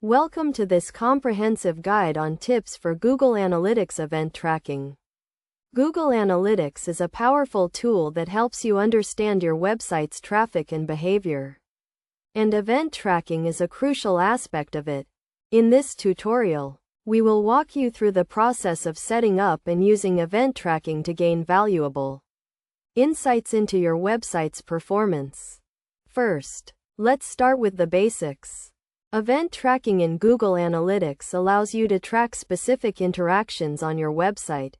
Welcome to this comprehensive guide on tips for Google Analytics event tracking. Google Analytics is a powerful tool that helps you understand your website's traffic and behavior. And event tracking is a crucial aspect of it. In this tutorial, we will walk you through the process of setting up and using event tracking to gain valuable insights into your website's performance. First, let's start with the basics. Event tracking in Google Analytics allows you to track specific interactions on your website,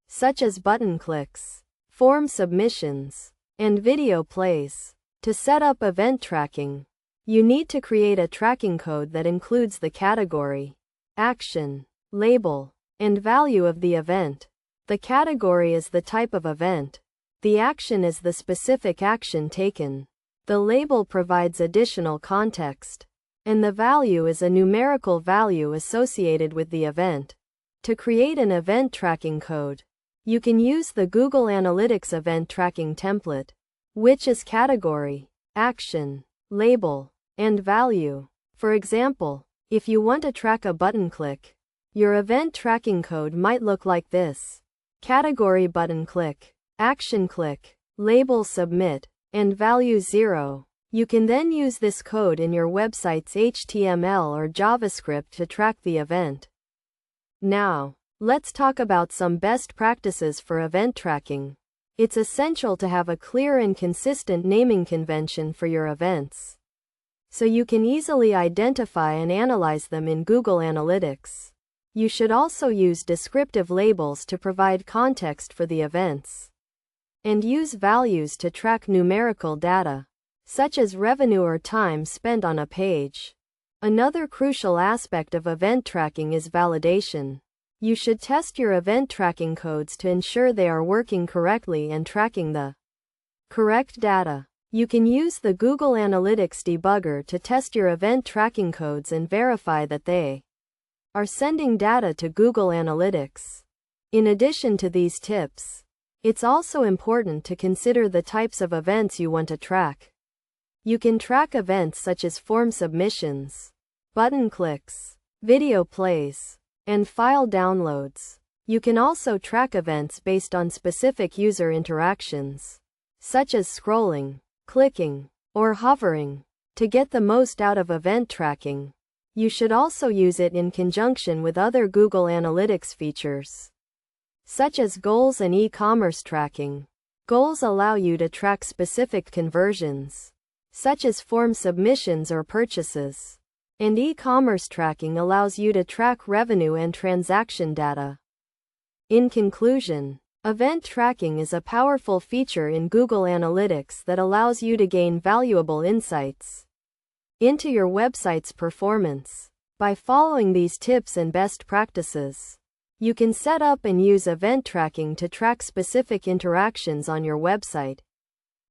such as button clicks, form submissions, and video plays. To set up event tracking, you need to create a tracking code that includes the category, action, label, and value of the event. The category is the type of event. The action is the specific action taken. The label provides additional context. And the value is a numerical value associated with the event. To create an event tracking code, you can use the Google Analytics event tracking template, which is category, action, label, and value. For example, if you want to track a button click, your event tracking code might look like this: category button click, action click, label submit, and value 0. You can then use this code in your website's HTML or JavaScript to track the event. Now, let's talk about some best practices for event tracking. It's essential to have a clear and consistent naming convention for your events, so you can easily identify and analyze them in Google Analytics. You should also use descriptive labels to provide context for the events, and use values to track numerical data, such as revenue or time spent on a page. Another crucial aspect of event tracking is validation. You should test your event tracking codes to ensure they are working correctly and tracking the correct data. You can use the Google Analytics debugger to test your event tracking codes and verify that they are sending data to Google Analytics. In addition to these tips, it's also important to consider the types of events you want to track. You can track events such as form submissions, button clicks, video plays, and file downloads. You can also track events based on specific user interactions, such as scrolling, clicking, or hovering. To get the most out of event tracking, you should also use it in conjunction with other Google Analytics features, such as goals and e-commerce tracking. Goals allow you to track specific conversions, such as form submissions or purchases. And e-commerce tracking allows you to track revenue and transaction data. In conclusion, event tracking is a powerful feature in Google Analytics that allows you to gain valuable insights into your website's performance. By following these tips and best practices, you can set up and use event tracking to track specific interactions on your website,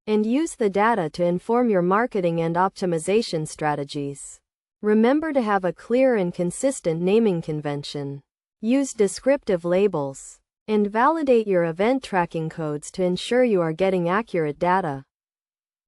and use the data to inform your marketing and optimization strategies. Remember to have a clear and consistent naming convention. Use descriptive labels, and validate your event tracking codes to ensure you are getting accurate data.